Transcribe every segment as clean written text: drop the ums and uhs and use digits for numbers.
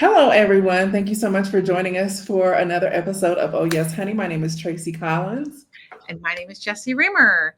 Hello, everyone. Thank you so much for joining us for another episode of Oh Yes, Honey. My name is Tracie Collins. And my name is Jessie Remer.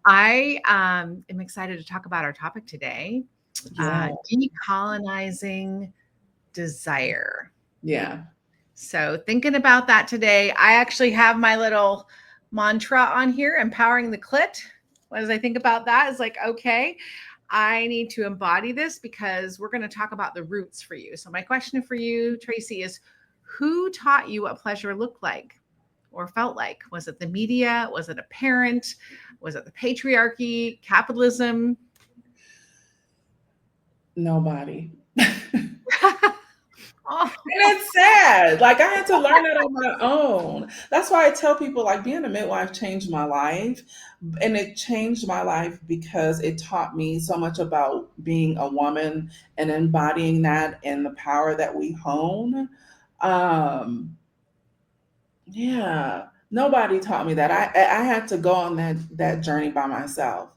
I am excited to talk about our topic today, Yeah, decolonizing desire. yeah. So, thinking about that today, I actually have my little mantra on here, empowering the clit. As I think about that, it's like, okay, I need to embody this because we're going to talk about the roots for you. So, my question for you, Tracie, is who taught you what pleasure looked like or felt like? Was it the media? Was it a parent? Was it the patriarchy, capitalism? Nobody. Oh, And it's sad. Like I had to learn it on my own. That's why I tell people like being a midwife changed my life. And it changed my life because it taught me so much about being a woman and embodying that and the power that we hone. Um, yeah. Nobody taught me that. I had to go on that journey by myself.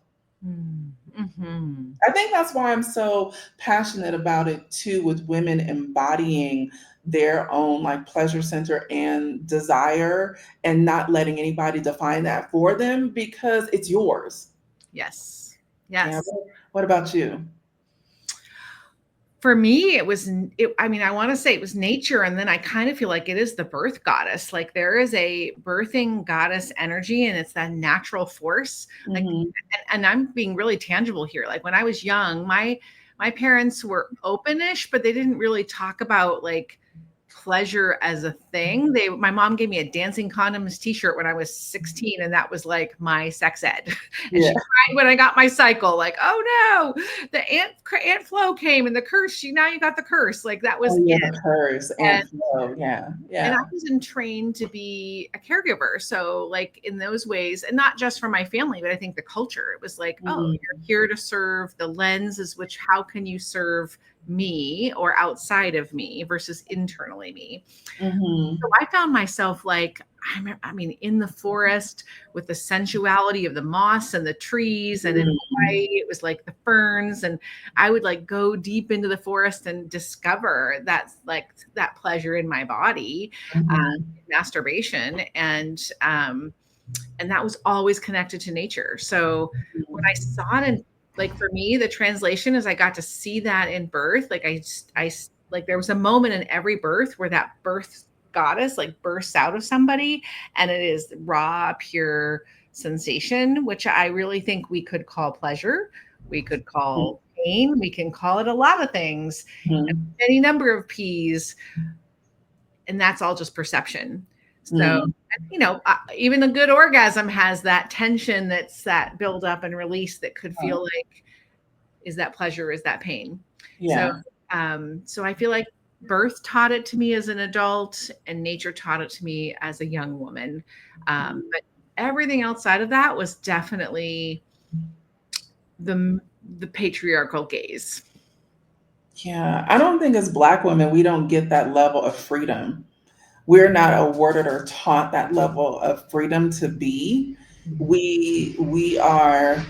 mm-hmm. I think that's why I'm so passionate about it too, with women embodying their own like pleasure center and desire and not letting anybody define that for them because it's yours. Yes. Yeah. Yes. What about you? For me, I mean, I want to say it was nature. And then I kind of feel like it is the birth goddess. Like there is a birthing goddess energy and it's that natural force. Like, Hmm. and I'm being really tangible here. Like when I was young, my parents were openish, but they didn't really talk about like pleasure as a thing. My mom gave me a dancing condoms t-shirt when I was 16 and that was like my sex ed. And Yeah. she cried when I got my cycle like, "Oh no, the ant flow came and the curse, now you got the curse." Like that Oh was yeah, it. the curse And and flow. Yeah. and Yeah. I wasn't trained to be a caregiver. So, like in those ways, and not just for my family, but I think the culture, it was like, oh, you're Mhm. here to serve. The lens is which, how can you serve me or outside of me versus internally me? So Mhm. I found myself like, I mean, in the forest with the sensuality of the moss and the trees. And in Mhm. Hawaii, it was like the ferns. And I would like go deep into the forest and discover that's like that pleasure in my body, uh, Mhm. masturbation. And that was always connected to nature. So when I saw it in, like for me, the translation is I got to see that in birth. Like like there was a moment in every birth where that birth goddess like bursts out of somebody and it is raw, pure sensation, which I really think we could call pleasure. We could call pain. We can call it a lot of things, Mhm. any number of P's, and that's all just perception. So, Mhm. even a good orgasm has that tension, that's that build up and release that could feel like, is that pleasure, is that pain? So, Yeah. so I feel like birth taught it to me as an adult, and nature taught it to me as a young woman. But everything outside of that was definitely the the patriarchal gaze. Yeah, I don't think as Black women, we don't get that level of freedom. We're not awarded or taught that level of freedom to be. We are,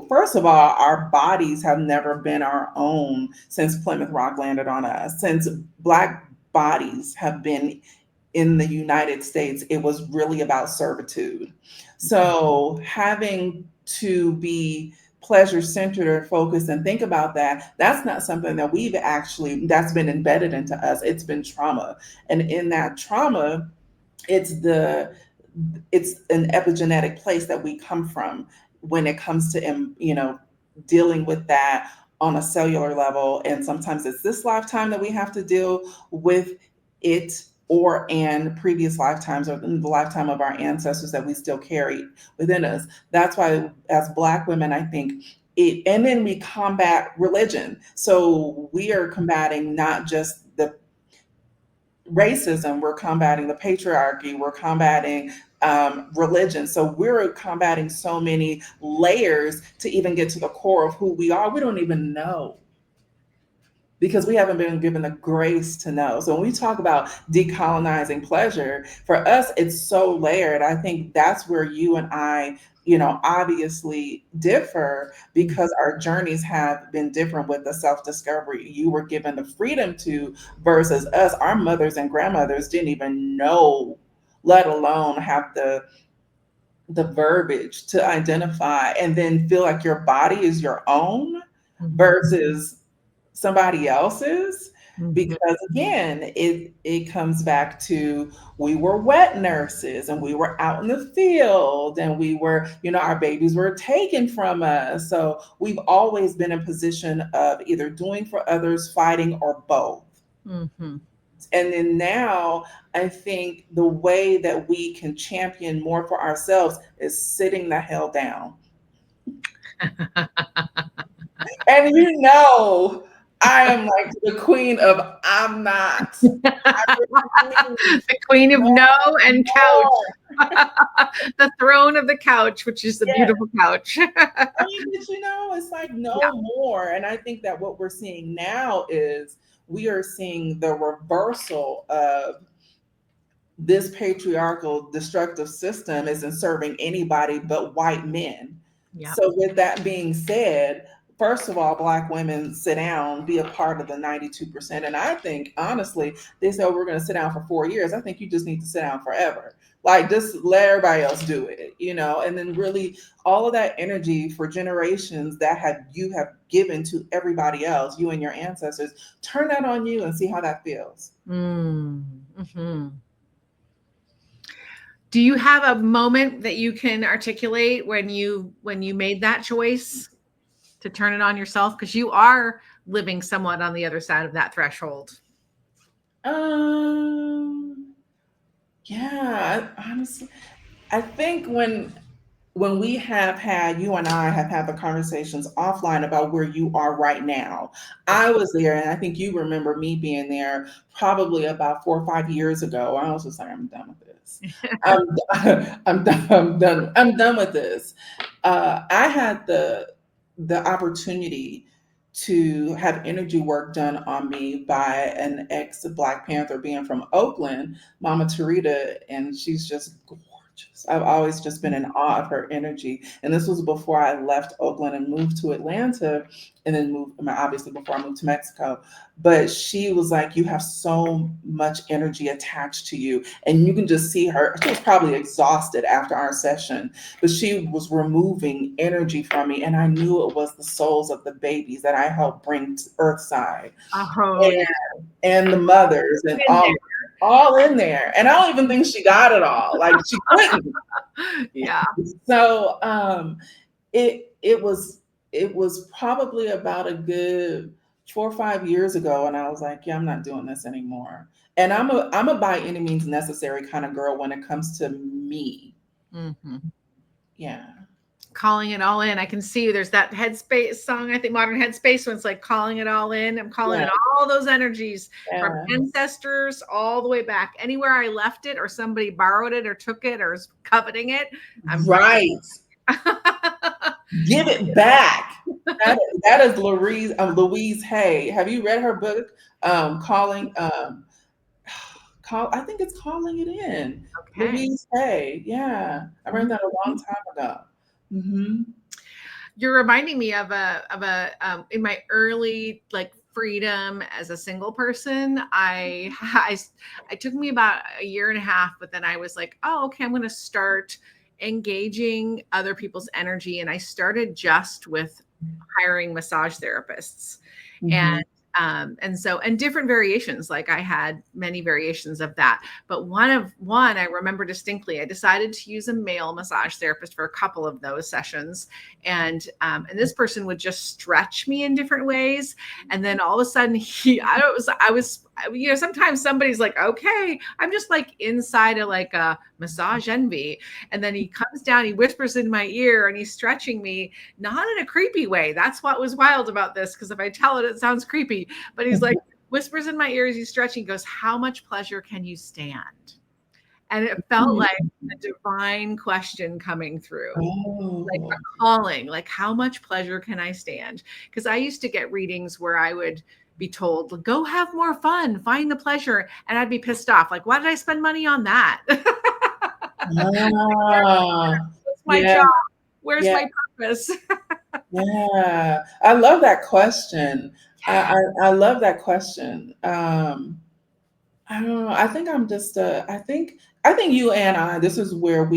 first of all, our bodies have never been our own since Plymouth Rock landed on us. Since Black bodies have been in the United States, it was really about servitude. So having to be pleasure centered or focused and think about that, that's not something that that's been embedded into us. It's been trauma. And in that trauma, it's the it's an epigenetic place that we come from when it comes to dealing with that on a cellular level. And sometimes it's this lifetime that we have to deal with it, or and previous lifetimes, or in the lifetime of our ancestors that we still carry within us. That's why as Black women, I think it, and then we combat religion. So we are combating not just the racism, we're combating the patriarchy, we're combating religion. So we're combating so many layers to even get to the core of who we are. We don't even know because we haven't been given the grace to know. So when we talk about decolonizing pleasure, for us, it's so layered. I think that's where you and I obviously differ because our journeys have been different with the self discovery you were given the freedom to versus us. Our mothers and grandmothers didn't even know, let alone have the verbiage to identify and then feel like your body is your own versus somebody else's. Mhm. Because again, it comes back to, we were wet nurses and we were out in the field and we were, our babies were taken from us, so we've always been in position of either doing for others, fighting, or both. Mhm. And then now I think the way that we can champion more for ourselves is sitting the hell down. And I am like the queen of I'm not. I refuse The queen of no no and couch. more. The throne of the couch, which is the Yeah. beautiful couch. I mean, but it's like Yeah. no more. And I think that what we're seeing now is we are seeing the reversal of this patriarchal destructive system isn't serving anybody but white men. Yeah. So, with that being said, first of all, Black women, sit down, be a part of the 92%. And I think, honestly, they said, we're going to sit down for 4 years. I think you just need to sit down forever. Like, just let everybody else do it, and then really all of that energy for generations that you have given to everybody else, you and your ancestors, turn that on you and see how that feels. Mm-hmm. Do you have a moment that you can articulate when you made that choice to turn it on yourself? Because you are living somewhat on the other side of that threshold. Um, yeah, honestly, I think when we have had, you and I have had the conversations offline about where you are right now. Yeah. I was there, and I think you remember me being there probably about 4 or 5 years ago. I was just like, I'm done with this. I'm done. I'm done. I'm done with this. I had the opportunity to have energy work done on me by an ex Black Panther being from Oakland, Mama Tarita, and she's just gorgeous. I've always just been in awe of her energy. And this was before I left Oakland and moved to Atlanta, and then obviously before I moved to Mexico. But she was like, you have so much energy attached to you. And you can just see her. She was probably exhausted after our session, but she was removing energy from me. And I knew it was the souls of the babies that I helped bring to Earthside, Oh yeah. and the mothers, and In all in there. And I don't even think she got it all. Like, she couldn't. there. Yeah. So it was probably about a good 4 or 5 years ago, and I was like, yeah, I'm not doing this anymore. And I'm a by any means necessary kind of girl when it comes to me. Mm-hmm. Yeah. Calling it all in. I can see there's that Headspace song, I think Modern Headspace, when it's like calling it all in. I'm calling Yeah. in all those energies from Yeah. ancestors all the way back. Anywhere I left it or somebody borrowed it or took it or is coveting it, I'm bringing Right. it. Give it back. That is Louise Hay. Have you read her book? Calling. I think it's Calling It In. Okay. Louise Hay. Yeah, I read that a long time ago. Hmm. You're reminding me of a in my early like freedom as a single person. I took me about a year and a half, but then I was like, oh, okay, I'm going to start engaging other people's energy, and I started just with hiring massage therapists, Hmm. and and different variations. Like I had many variations of that, but one I remember distinctly. I decided to use a male massage therapist for a couple of those sessions, and this person would just stretch me in different ways, and then all of a sudden sometimes somebody's like, okay, I'm just like inside of like a massage envy, and then he comes down, he whispers in my ear, and he's stretching me, not in a creepy way. That's what was wild about this, because if I tell it, it sounds creepy. But he's like, whispers in my ear as he's stretching, goes, how much pleasure can you stand? And it felt like a divine question coming through, like a Oh, calling, like how much pleasure can I stand? Because I used to get readings where I would be told, go have more fun, find the pleasure. And I'd be pissed off. Like, why did I spend money on that? ah, It's my yeah, job. Where's Yeah. my purpose? Yeah. I love that question. Yeah. I love that question. I don't know. I think I'm just I think you and I, this is where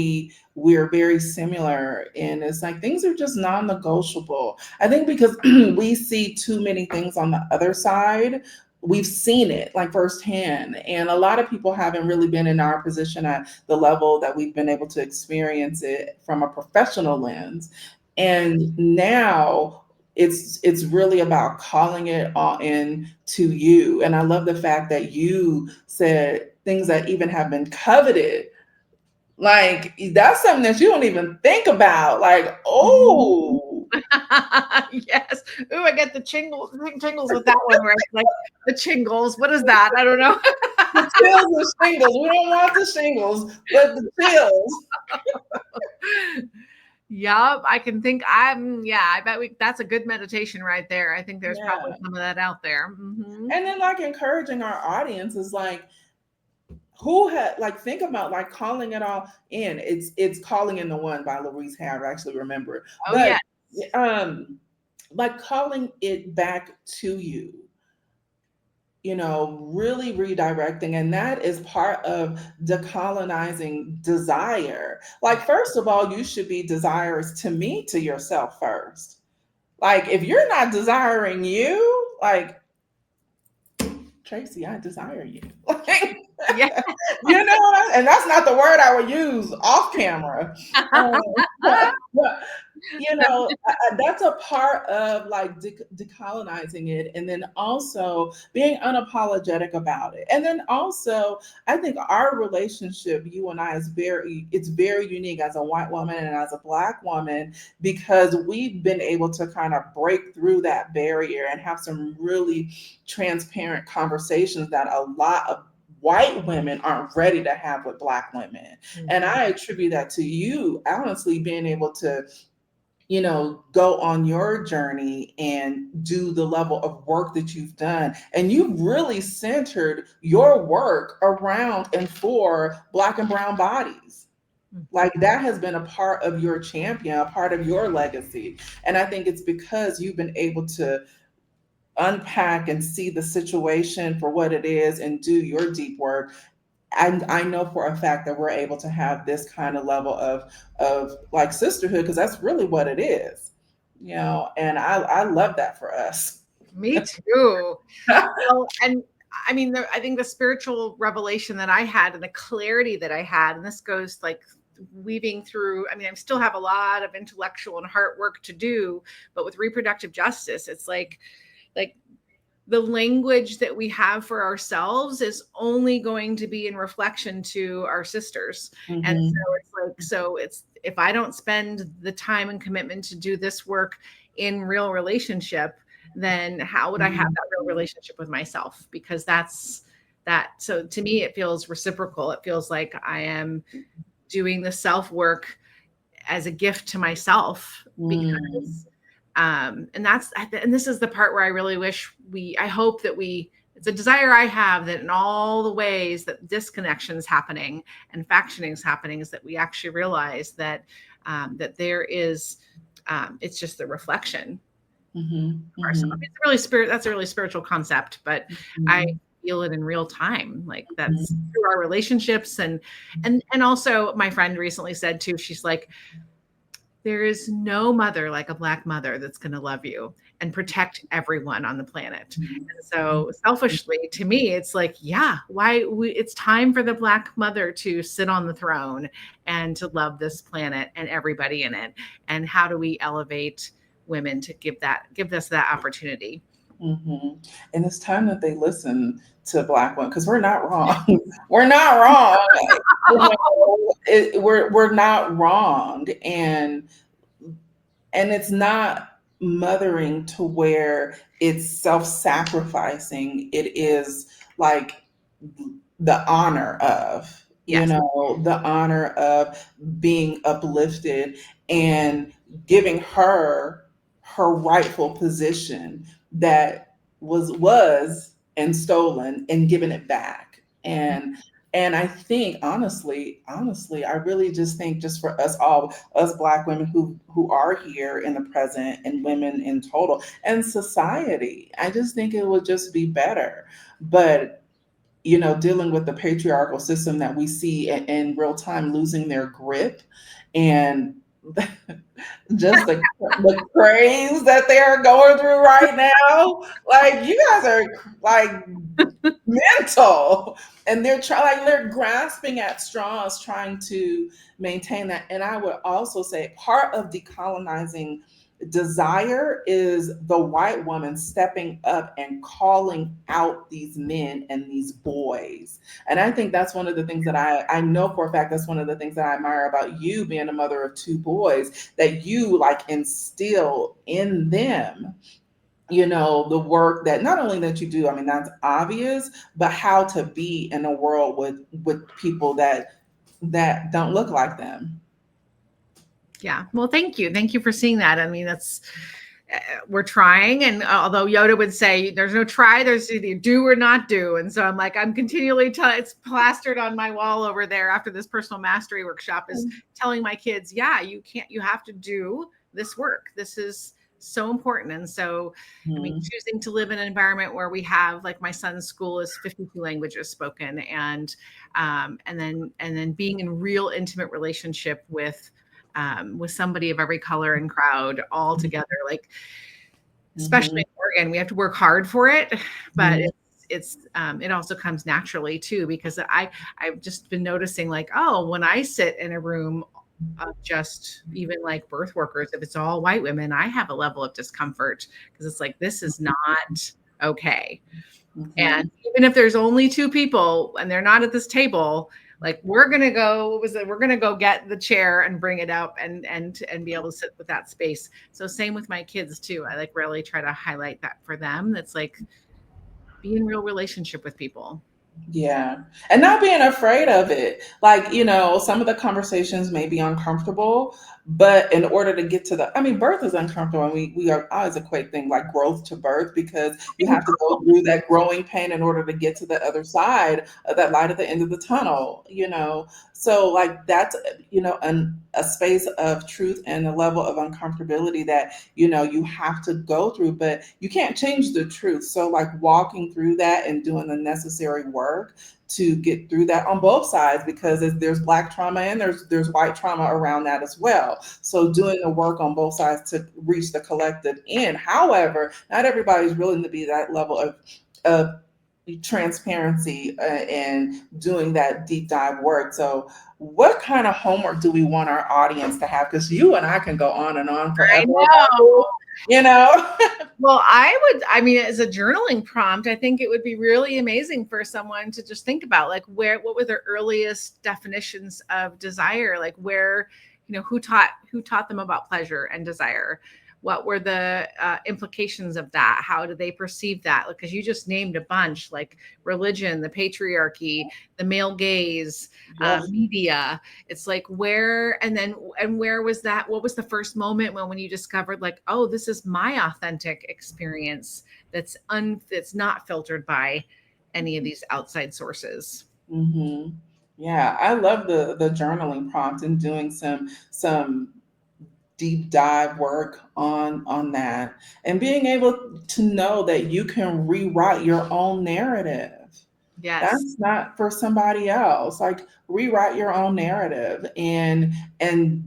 we're very similar in, it's like things are just non-negotiable. I think because we see too many things on the other side. We've seen it like firsthand. And a lot of people haven't really been in our position at the level that we've been able to experience it from a professional lens. And now it's really about calling it all in to you. And I love the fact that you said things that even have been coveted. Like that's something that you don't even think about. Like, Mhm. oh, Yes. Ooh, I get the tingles with that one where it's like the chingles. What is that? I don't know. the chills and shingles. We don't want the shingles, but the chills. Yup, I can think yeah, I bet that's a good meditation right there. I think there's probably Yeah. some of that out there. Mhm. And then like encouraging our audience is like, who had like think about like calling it all in. It's Calling in the One by Louise Hay. I actually remember it. Oh, But yeah. like calling it back to you, really redirecting. And that is part of decolonizing desire. Like, first of all, you should be desirous to me, to yourself first. Like, if you're not desiring you, like, Tracie, I desire you. Like, Yeah. and that's not the word I would use off camera. But, that's a part of like decolonizing it, and then also being unapologetic about it. And then also, I think our relationship, you and I, it's very unique as a white woman and as a black woman, because we've been able to kind of break through that barrier and have some really transparent conversations that a lot of white women aren't ready to have with black women. And Mhm. I attribute that to you, honestly, being able to, go on your journey and do the level of work that you've done. And you've really centered your work around and for black and brown bodies. Like that has been a part of your champion, a part of your legacy. And I think it's because you've been able to unpack and see the situation for what it is and do your deep work. And I know for a fact that we're able to have this kind of level of like sisterhood, because that's really what it is, and I love that for us. Me too. Well, and I mean, I think the spiritual revelation that I had and the clarity that I had, and this goes like weaving through, I mean, I still have a lot of intellectual and heart work to do, but with reproductive justice, it's like the language that we have for ourselves is only going to be in reflection to our sisters. And Hmm. so it's if I don't spend the time and commitment to do this work in real relationship, then how would I have that real relationship with myself? Because that's that. So to me, it feels reciprocal. It feels like I am doing the self work as a gift to myself Mm. because and this is the part where I really wish I hope that it's a desire I have that in all the ways that disconnection is happening and factioning is happening is that we actually realize that that there is it's just the reflection Hmm. of ourselves. Hmm. It's really that's a really spiritual concept, but I Hmm. feel it in real time. Like that's Hmm. through our relationships and also my friend recently said too, she's like, there is no mother like a black mother that's going to love you and protect everyone on the planet. And so selfishly to me, it's like, yeah, it's time for the black mother to sit on the throne and to love this planet and everybody in it. And how do we elevate women to give us that opportunity? Hmm. And it's time that they listen to black women, because we're not wrong. We're not wrong. We're not wrong. And it's not mothering to where it's self-sacrificing. It is like the honor of, Yes. the honor of being uplifted and giving her rightful position that was and stolen, and giving it back. And And I think honestly, I really just think just for us all, us Black women who are here in the present, and women in total, and society, I just think it would just be better. But dealing with the patriarchal system that we see in real time losing their grip, and just the craze that they're going through right now. Like, you guys are like mental, and they're grasping at straws trying to maintain that. And I would also say part of decolonizing desire is the white woman stepping up and calling out these men and these boys. And I think that's one of the things that I know for a fact, that's one of the things that I admire about you being a mother of two boys, that you like instill in them, the work that not only that you do, I mean, that's obvious, but how to be in a world with people that don't look like them. Yeah. Well, thank you. Thank you for seeing that. I mean, we're trying. And although Yoda would say there's no try, there's either do or not do. And so I'm like, I'm continually it's plastered on my wall over there after this personal mastery workshop is telling my kids, yeah, you have to do this work. This is so important. And so, I mean, choosing to live in an environment where we have, like, my son's school is 52 languages spoken, and then being in real intimate relationship with somebody of every color and crowd all together, like, especially in Oregon, we have to work hard for it, but it also comes naturally too, because I've just been noticing, like, oh, when I sit in a room of just even like birth workers, if it's all white women, I have a level of discomfort, because it's like, this is not okay. And even if there's only two people and they're not at this table, like, we're gonna go, what was it? We're gonna go get the chair and bring it up and be able to sit with that space. So same with my kids too. I like really try to highlight that for them. That's like, be in real relationship with people. Yeah. And not being afraid of it. Like, some of the conversations may be uncomfortable, but in order to get to I mean, birth is uncomfortable. And we are always equate things like growth to birth, because you have to go through that growing pain in order to get to the other side of that light at the end of the tunnel. So, like, that's, a space of truth and a level of uncomfortability that, you have to go through, but you can't change the truth. So, like, walking through that and doing the necessary work to get through that on both sides, because there's Black trauma and there's white trauma around that as well. So doing the work on both sides to reach the collective end. However, not everybody's willing to be that level of transparency, and doing that deep dive work. So what kind of homework do we want our audience to have? Because you and I can go on and on I forever about know. this. Well, I mean, as a journaling prompt, I think it would be really amazing for someone to just think about, like, what were their earliest definitions of desire? Like, where, who taught them about pleasure and desire? What were the implications of that? How do they perceive that? Because you just named a bunch, like religion, the patriarchy, the male gaze, Yes. media. It's like, where was that? What was the first moment when you discovered, like, oh, this is my authentic experience that's not filtered by any of these outside sources. Mm-hmm. Yeah, I love the journaling prompt and doing some deep dive work on that, and being able to know that you can rewrite your own narrative. Yes. That's not for somebody else. Like, rewrite your own narrative and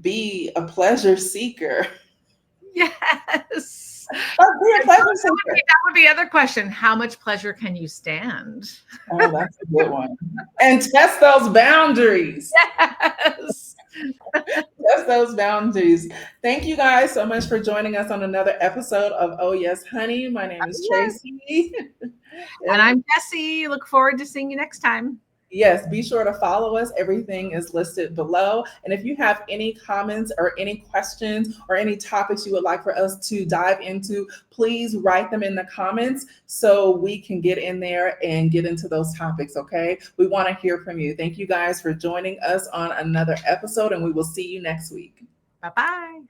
be a pleasure seeker. Yes. But be a And pleasure seeker. that would be the other question. How much pleasure can you stand? Oh, that's a good one. And test those boundaries. Yes. Test those boundaries. Thank you guys so much for joining us on another episode of Oh Yes, Honey. My name is Yes. Tracie. And I'm Jessie. Look forward to seeing you next time. Yes, be sure to follow us. Everything is listed below. And if you have any comments or any questions or any topics you would like for us to dive into, please write them in the comments so we can get in there and get into those topics, okay? We want to hear from you. Thank you guys for joining us on another episode, and we will see you next week. Bye-bye.